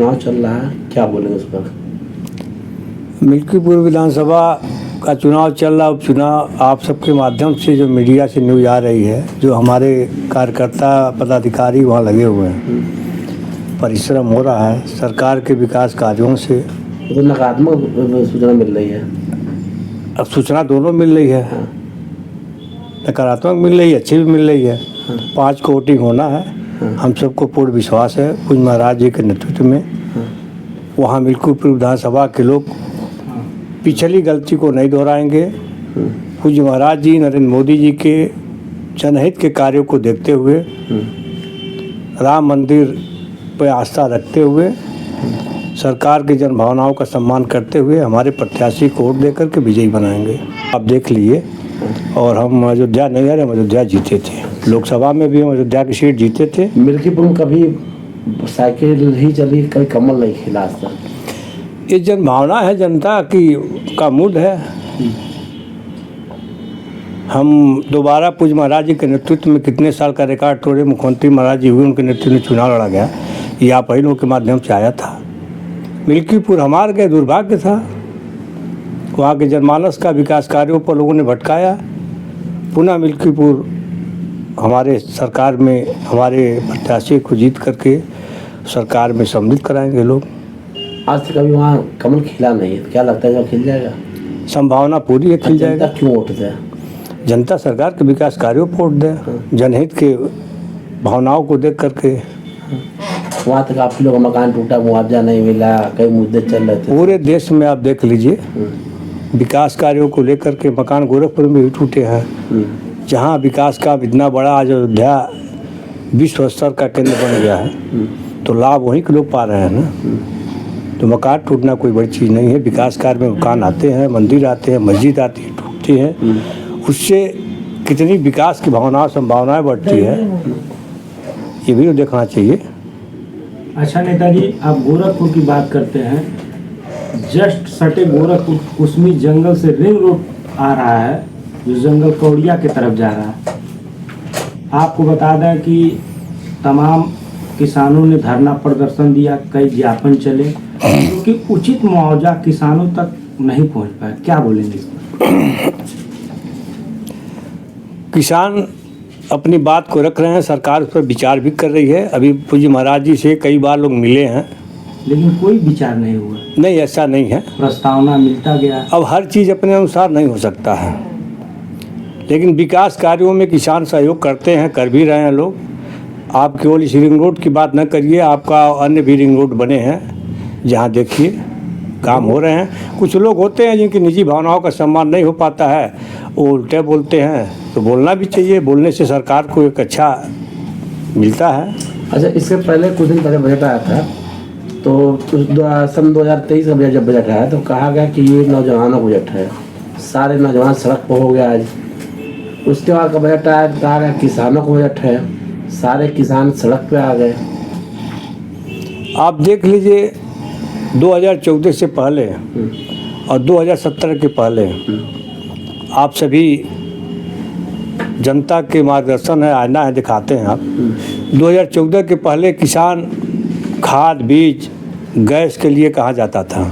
चुनाव चल रहा है, क्या बोलेंगे उस पर? मिल्कीपुर विधानसभा का चुनाव चल रहा। उपचुनाव आप सबके माध्यम से जो मीडिया से न्यूज़ आ रही है, जो हमारे कार्यकर्ता पदाधिकारी वहाँ लगे हुए हैं, परिश्रम हो रहा है सरकार के विकास कार्यों से। तो नकारात्मक सूचना मिल रही है। अब सूचना दोनों मिल रही है, नकारात्मक मिल रही है, अच्छी भी मिल रही है। 5 को वोटिंग होना है। हम सबको पूर्ण विश्वास है पूज्य महाराज जी के नेतृत्व में वहाँ मिल्कीपुर विधानसभा के लोग पिछली गलती को नहीं दोहराएंगे। पूज्य महाराज जी नरेंद्र मोदी जी के जनहित के कार्यों को देखते हुए, राम मंदिर पर आस्था रखते हुए, सरकार की जन भावनाओं का सम्मान करते हुए हमारे प्रत्याशी को वोट देकर के विजयी बनाएंगे। आप देख लीजिए। और हम अयोध्या नहीं आ रहे, हम अयोध्या जीते थे। लोकसभा में भी हम अयोध्या की सीट जीते थे। मिल्कीपुर में कभी साइकिल ही चली, कभी कमल नहीं खिला आज तक। ये जन भावना है, जनता की का मूड है। हम दोबारा पूज्य महाराज जी के नेतृत्व में कितने साल का रिकॉर्ड तोड़े, मुख्यमंत्री महाराज जी हुए, उनके नेतृत्व में चुनाव लड़ा गया। ये आप ही लोगों के माध्यम से आया था। मिल्कीपुर हमार गए, दुर्भाग्य था। वहाँ के जनमानस का विकास कार्यों पर लोगों ने भटकाया। पुनः मिल्कीपुर हमारे सरकार में हमारे प्रत्याशी को जीत करके सरकार में सम्मिलित कराएंगे लोग। आज तक कभी वहाँ कमल खिला नहीं है, क्या लगता है जब खिल जाएगा? संभावना पूरी है खिल जाएगा। क्यों वोट दे? जनता सरकार के विकास कार्यों पर वोट दे, जनहित के भावनाओं को देख करके। वहाँ तक आप लोग मकान टूटा, मुआवजा नहीं मिला, कई मुद्दे चल रहे थे। पूरे देश में आप देख लीजिए, विकास कार्यों को लेकर के मकान गोरखपुर में भी टूटे हैं। जहाँ विकास का इतना बड़ा आज अयोध्या विश्व स्तर का केंद्र बन गया है, तो लाभ वहीं के लोग पा रहे हैं ना। तो मकान टूटना कोई बड़ी चीज़ नहीं है। विकास कार्य में मकान आते हैं, मंदिर आते हैं, मस्जिद आती है, टूटती है, उससे कितनी विकास की भावना संभावनाएं बढ़ती है, ये भी तो देखना चाहिए। अच्छा नेताजी, आप गोरखपुर की बात करते हैं। जस्ट सटे गोरखपुर कुसमी जंगल से रिंग रोड आ रहा है, जो जंगल कौड़िया की तरफ जा रहा है। आपको बता दें कि तमाम किसानों ने धरना प्रदर्शन दिया, कई ज्ञापन चले, क्योंकि उचित मुआवजा किसानों तक नहीं पहुंच पाया। क्या बोलेंगे इस पर? किसान अपनी बात को रख रहे हैं, सरकार उस पर विचार भी कर रही है। अभी पूज्य महाराज जी से कई बार लोग मिले हैं, लेकिन कोई विचार नहीं हुआ। नहीं, ऐसा नहीं है। प्रस्तावना मिलता गया। अब हर चीज़ अपने अनुसार नहीं हो सकता है, लेकिन विकास कार्यों में किसान सहयोग करते हैं, कर भी रहे हैं लोग। आप केवल इस रिंग रोड की बात न करिए, आपका अन्य भी रिंग रोड बने हैं, जहाँ देखिए काम हो रहे हैं। कुछ लोग होते हैं जिनकी निजी भावनाओं का सम्मान नहीं हो पाता है, वो उल्टे बोलते हैं, तो बोलना भी चाहिए। बोलने से सरकार को एक अच्छा मिलता है। अच्छा, इससे पहले कुछ दिन पहले बजट आया था, तो सन 2023 का जब बजट आया तो कहा गया कि ये नौजवानों का बजट है, सारे नौजवान सड़क पर हो गया आज। उसके बाद का बजट आया तो कहा गया किसानों का बजट है, सारे किसान सड़क पे आ गए। आप देख लीजिए, 2014 से पहले और 2017 के पहले आप सभी जनता के मार्गदर्शन है, आईना है, दिखाते हैं आप। 2014 के पहले किसान खाद, बीज, गैस के लिए कहा जाता था।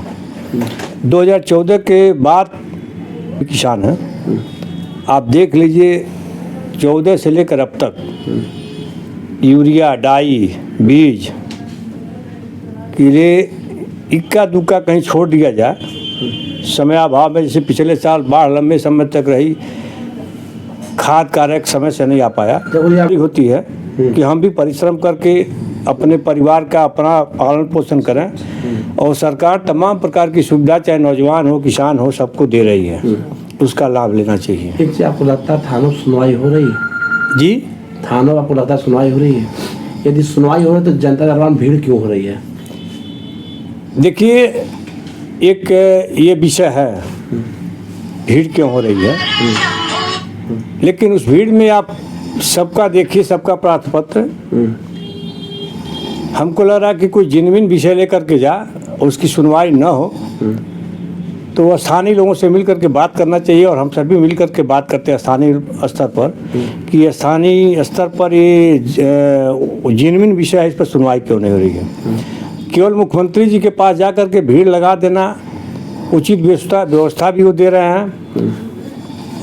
2014 के बाद किसान हैं। आप देख लीजिए, 14 से लेकर अब तक यूरिया, डाई, बीज, कीड़े, इक्का दुक्का कहीं छोड़ दिया जाए, समयाभाव में, जैसे पिछले साल बाढ़ लंबे समय तक रही, खाद कार्य समय से नहीं आ पाया। तो होती है कि हम भी परिश्रम करके अपने परिवार का अपना पालन पोषण करें, और सरकार तमाम प्रकार की सुविधा, चाहे नौजवान हो, किसान हो, सबको दे रही है, उसका लाभ लेना चाहिए। ठीक से आपको लगता है थानों सुनवाई हो रही है? जी, थानों आपको लगता है सुनवाई हो रही है? यदि सुनवाई हो रही है तो जनता दरबार भीड़ क्यों हो रही है? देखिए, एक ये विषय है, भीड़ क्यों हो रही है, लेकिन उस भीड़ में आप सबका देखिए, सबका प्रार्थना पत्र। हमको लग रहा है कि कोई जेन्युइन विषय लेकर के जा, उसकी सुनवाई न हो, तो स्थानीय लोगों से मिल करके बात करना चाहिए। और हम सभी मिल करके बात करते हैं स्थानीय स्तर पर, कि स्थानीय स्तर पर ये जेन्युइन विषय है, इस पर सुनवाई क्यों नहीं हो रही है। केवल मुख्यमंत्री जी के पास जा कर के भीड़ लगा देना, उचित व्यवस्था भी वो दे रहे हैं।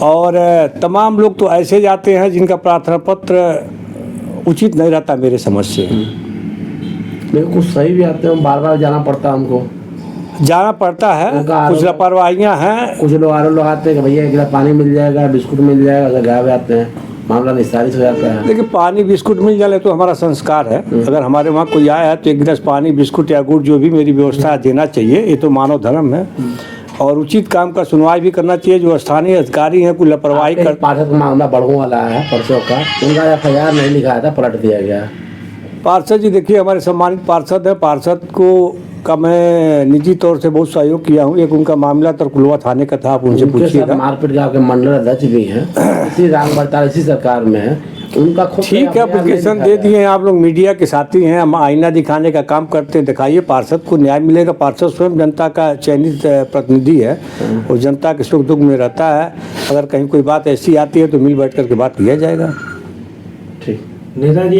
और तमाम लोग तो ऐसे जाते हैं जिनका प्रार्थना पत्र उचित नहीं रहता मेरे समझ से। लेकिन कुछ सही भी आते हैं, बार बार जाना पड़ता है हमको, जाना पड़ता है, कुछ लापरवाहियाँ हैं। कुछ लोग आरोप लगाते हैं कि भैया एक गिलास पानी मिल जाएगा, बिस्कुट मिल जाएगा, अगर गायब आते हैं मामला निस्तारित हो जाता है। देखिए पानी बिस्कुट मिल जाए तो हमारा संस्कार है। अगर हमारे वहाँ कोई आया है तो एक गिलास पानी बिस्कुट या गुड़ जो भी मेरी व्यवस्था देना चाहिए, ये तो मानव धर्म है। और उचित काम का सुनवाई भी करना चाहिए। जो स्थानीय अधिकारी हैं कोई लापरवाही कर, पार्षद का मामला बड़ों वाला है परसों का, उनका FIR नहीं लिखाया था, पलट दिया गया। पार्षद जी देखिए हमारे सम्मानित पार्षद है, पार्षद को का मैं निजी तौर से बहुत सहयोग किया हूँ। एक उनका मामला तरकुलवा थाने का था, आप उनसे पूछिएगा। मारपीट गाँव के मंडल अध्यक्ष भी हैं, इसी राम बड़ताल इसी सरकार में है, उनका खुद ठीक है, एप्लीकेशन दे दिए हैं। आप लोग मीडिया के साथी हैं, हम आईना दिखाने का काम करते हैं। दिखाइए, पार्षद को न्याय मिलेगा। पार्षद स्वयं जनता का चयनित प्रतिनिधि है और जनता के सुख दुख में रहता है। अगर कहीं कोई बात ऐसी आती है तो मिल बैठ करके बात किया जाएगा। ठीक। नेताजी